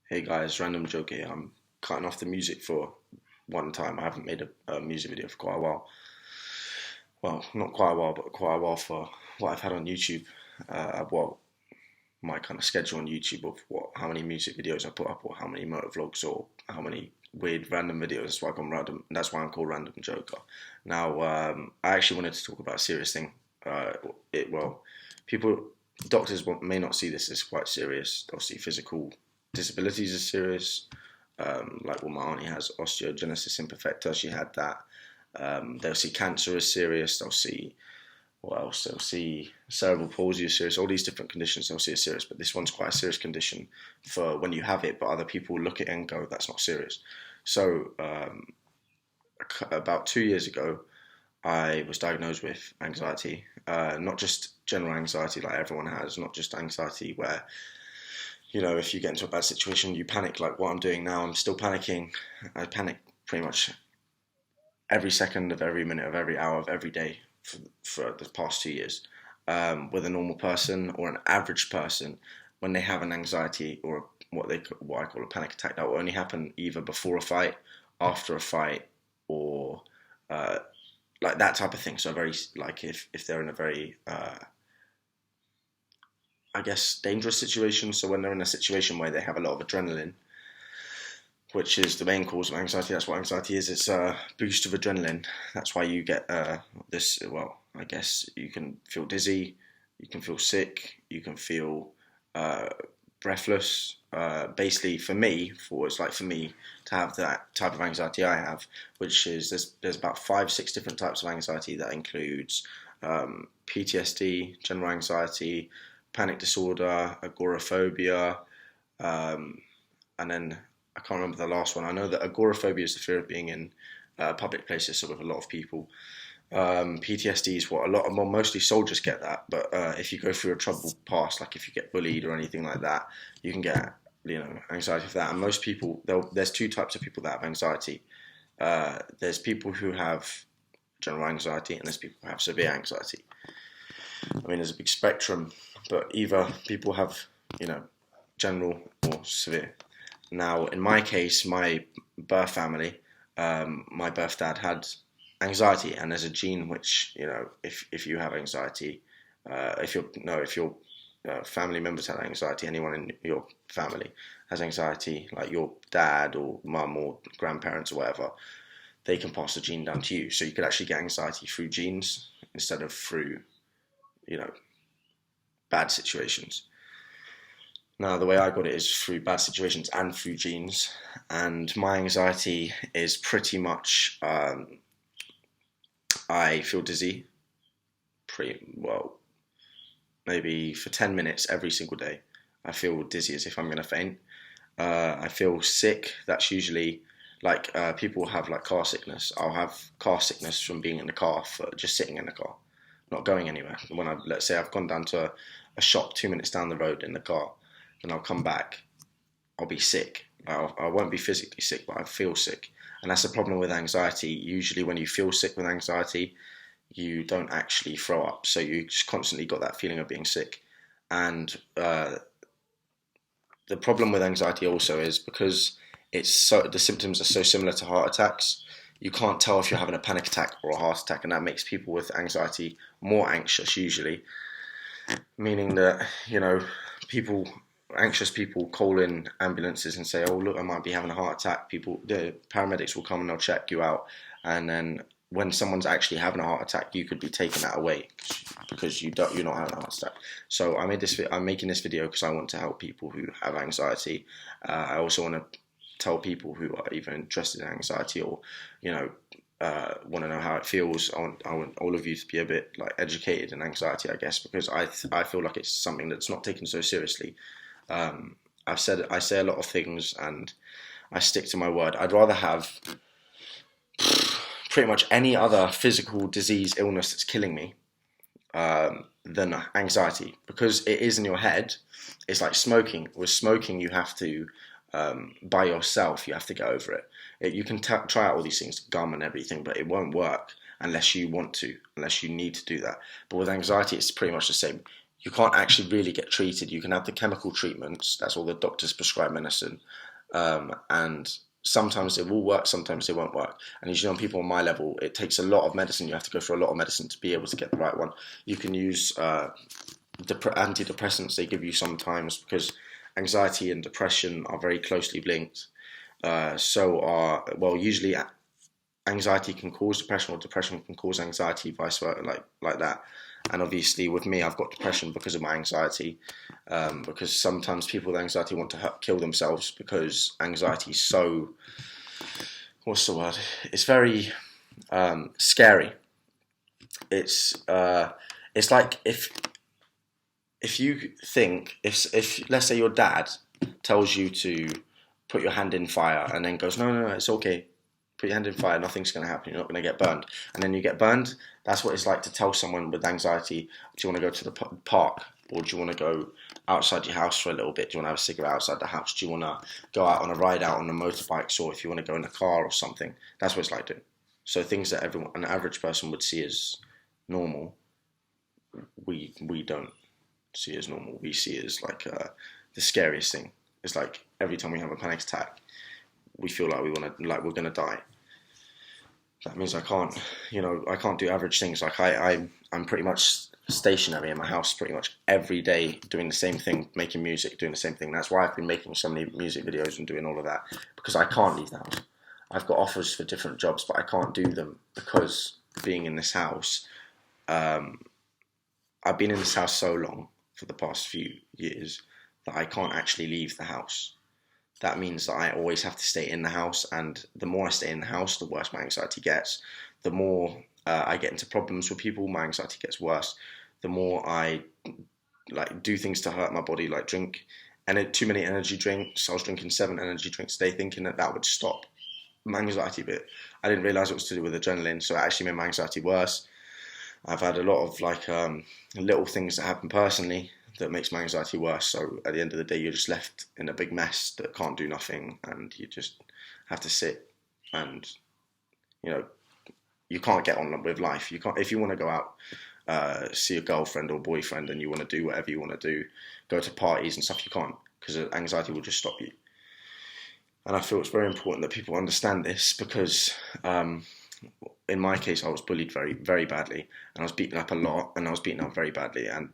Hey guys, random joke here. I'm cutting off the music for one time. I haven't made a music video for quite a while. Well, not quite a while, but quite a while for what I've had on YouTube. Well, my kind of schedule on YouTube of how many music videos I put up, or how many motovlogs, or how many weird random videos. That's why I'm random. That's why I'm called Random Joker. Now, I actually wanted to talk about a serious thing. Uh, well, people, doctors may not see this as quite serious. They'll see physical disabilities as serious. Like my auntie has osteogenesis imperfecta. She had that. They'll see cancer as serious. They'll see what else? They'll see cerebral palsy as serious. All these different conditions they'll see as serious, but this one's quite a serious condition for when you have it. But other people look at it and go, "That's not serious." So about 2 years ago, I was diagnosed with anxiety. Not just general anxiety like everyone has. Not just anxiety where if you get into a bad situation, you panic like what I'm doing now. I'm still panicking. I panic pretty much every second of every minute of every hour of every day for the past 2 years. With a normal person or an average person, when they have an anxiety or what I call a panic attack, that will only happen either before a fight, after a fight, or like that type of thing. So very like if they're in a very I guess dangerous situation. So when they're in a situation where they have a lot of adrenaline, which is the main cause of anxiety. That's what anxiety is. It's a boost of adrenaline. That's why you get this. Well, I guess you can feel dizzy, you can feel sick, you can feel uh, breathless. Basically, for me to have that type of anxiety I have, which is there's about 5, 6 different types of anxiety that includes PTSD, general anxiety, panic disorder, agoraphobia, and then I can't remember the last one. I know that agoraphobia is the fear of being in public places, so with a lot of people. PTSD is what mostly soldiers get that, but if you go through a troubled past, like if you get bullied or anything like that, you can get anxiety for that. And most people, there's two types of people that have anxiety. There's people who have general anxiety, and there's people who have severe anxiety. I mean, there's a big spectrum, but either people have general or severe. Now, in my case, my birth family, my birth dad had anxiety, and there's a gene which, if you have anxiety, if your family members have anxiety, anyone in your family has anxiety, like your dad or mum or grandparents or whatever, they can pass the gene down to you. So you could actually get anxiety through genes instead of through, bad situations. Now, the way I got it is through bad situations and through genes. And my anxiety is pretty much I feel dizzy pretty well, maybe for 10 minutes every single day. I feel dizzy as if I'm going to faint. I feel sick. That's usually like people have like car sickness. I'll have car sickness from being in the car, for just sitting in the car, not going anywhere. Let's say I've gone down to a shop 2 minutes down the road in the car, and I'll come back, I'll be sick. I won't be physically sick, but I feel sick. And that's the problem with anxiety. Usually when you feel sick with anxiety, you don't actually throw up. So you just constantly got that feeling of being sick. And the problem with anxiety also is because the symptoms are so similar to heart attacks, you can't tell if you're having a panic attack or a heart attack. And that makes people with anxiety more anxious usually. Meaning that, anxious people call in ambulances and say, "Oh, look, I might be having a heart attack." The paramedics will come and they'll check you out, and then when someone's actually having a heart attack, you could be taken that away because you're not having a heart attack. So I'm making this video because I want to help people who have anxiety. I also want to tell people who are either interested in anxiety or want to know how it feels. I want all of you to be a bit like educated in anxiety, I guess, because I feel like it's something that's not taken so seriously. I say a lot of things and I stick to my word. I'd rather have pretty much any other physical disease, illness that's killing me than anxiety, because it is in your head. It's like smoking. With smoking, you have to by yourself, you have to get over it. You can try out all these things, gum and everything, but it won't work unless you want to, unless you need to do that. But with anxiety, it's pretty much the same. you can't actually really get treated. You can have the chemical treatments. That's all the doctors prescribe medicine, and sometimes it will work, sometimes it won't work. And usually on people on my level, it takes a lot of medicine. You have to go through a lot of medicine to be able to get the right one. You can use antidepressants they give you sometimes, because anxiety and depression are very closely linked. Usually anxiety can cause depression, or depression can cause anxiety, vice versa, like that. And obviously, with me, I've got depression because of my anxiety. Because sometimes people with anxiety want to kill themselves because anxiety is so, what's the word? It's very scary. It's like if you think, if let's say your dad tells you to put your hand in fire and then goes, no, it's okay, put your hand in fire, nothing's going to happen, you're not going to get burned, and then you get burned. That's what it's like to tell someone with anxiety, do you want to go to the park, or do you want to go outside your house for a little bit, do you want to have a cigarette outside the house, do you want to go out on a ride out on a motorbike, or if you want to go in a car or something. That's what it's like doing. So things that an average person would see as normal, we don't see as normal. We see it as like the scariest thing. It's like every time we have a panic attack, we feel like we're gonna die. That means I can't do average things. Like I'm pretty much stationary in my house pretty much every day, doing the same thing, making music, doing the same thing. That's why I've been making so many music videos and doing all of that, because I can't leave the house. I've got offers for different jobs, but I can't do them because being in this house. I've been in this house so long, for the past few years, that I can't actually leave the house. That means that I always have to stay in the house, and the more I stay in the house, the worse my anxiety gets. The more I get into problems with people, my anxiety gets worse. The more I do things to hurt my body, like drink too many energy drinks. I was drinking 7 energy drinks a day, thinking that would stop my anxiety a bit. I didn't realize it was to do with adrenaline, so it actually made my anxiety worse. I've had a lot of little things that happen personally that makes my anxiety worse. So at the end of the day, you're just left in a big mess that can't do nothing, and you just have to sit, and you can't get on with life. You can't, if you want to go out, see a girlfriend or boyfriend, and you want to do whatever you want to do, go to parties and stuff, you can't, because anxiety will just stop you. And I feel it's very important that people understand this, because in my case, I was bullied very, very badly, and I was beaten up a lot, and I was beaten up very badly, and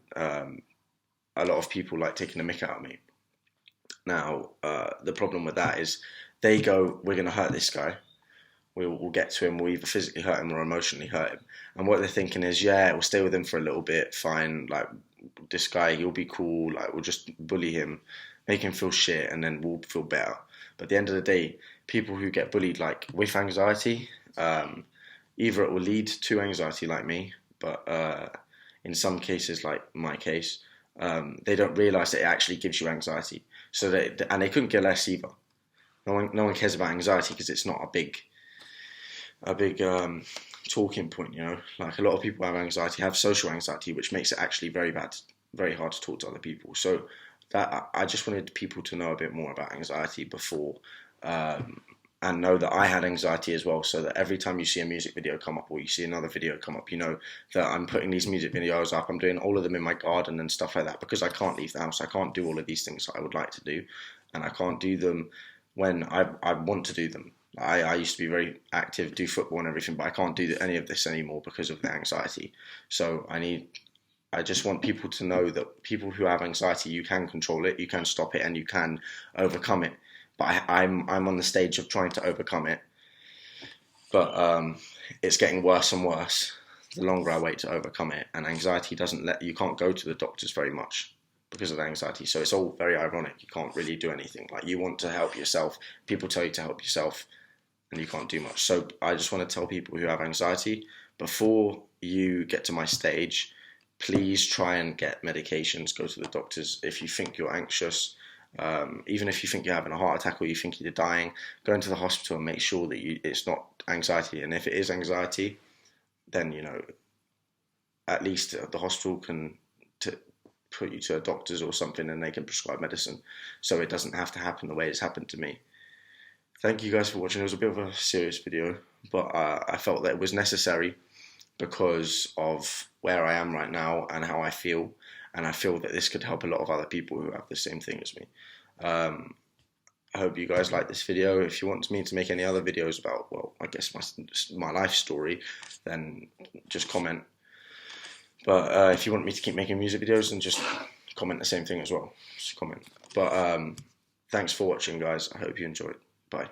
a lot of people like taking the mick out of me. Now, the problem with that is they go, we're going to hurt this guy. We'll get to him. We'll either physically hurt him or emotionally hurt him. And what they're thinking is, yeah, we'll stay with him for a little bit. Fine. Like, this guy, he'll be cool. Like, we'll just bully him, make him feel shit, and then we'll feel better. But at the end of the day, people who get bullied, like, with anxiety, either it will lead to anxiety, like me, but in some cases, like my case, they don't realise that it actually gives you anxiety. And they couldn't care less either. No one cares about anxiety because it's not a big talking point. Like, a lot of people have anxiety, have social anxiety, which makes it actually very bad, very hard to talk to other people. So that I just wanted people to know a bit more about anxiety before. And know that I had anxiety as well, so that every time you see a music video come up, or you see another video come up, you know that I'm putting these music videos up. I'm doing all of them in my garden and stuff like that, because I can't leave the house. I can't do all of these things that I would like to do, and I can't do them when I want to do them. I used to be very active, do football and everything, but I can't do any of this anymore because of the anxiety. So I just want people to know that people who have anxiety, you can control it, you can stop it, and you can overcome it. But I'm on the stage of trying to overcome it, but it's getting worse and worse the longer I wait to overcome it. And anxiety you can't go to the doctors very much because of the anxiety. So it's all very ironic. You can't really do anything. Like, you want to help yourself, people tell you to help yourself, and you can't do much. So I just want to tell people who have anxiety, before you get to my stage, please try and get medications. Go to the doctors if you think you're anxious. Even if you think you're having a heart attack or you think you're dying, go into the hospital and make sure that it's not anxiety. And if it is anxiety, then at least the hospital can put you to a doctor's or something, and they can prescribe medicine, so it doesn't have to happen the way it's happened to me. Thank you guys for watching. It was a bit of a serious video, but I felt that it was necessary because of where I am right now and how I feel. and I feel that this could help a lot of other people who have the same thing as me. I hope you guys like this video. If you want me to make any other videos about, well, I guess my life story, then just comment. But if you want me to keep making music videos, then just comment the same thing as well. Just comment. But thanks for watching, guys. I hope you enjoyed. Bye.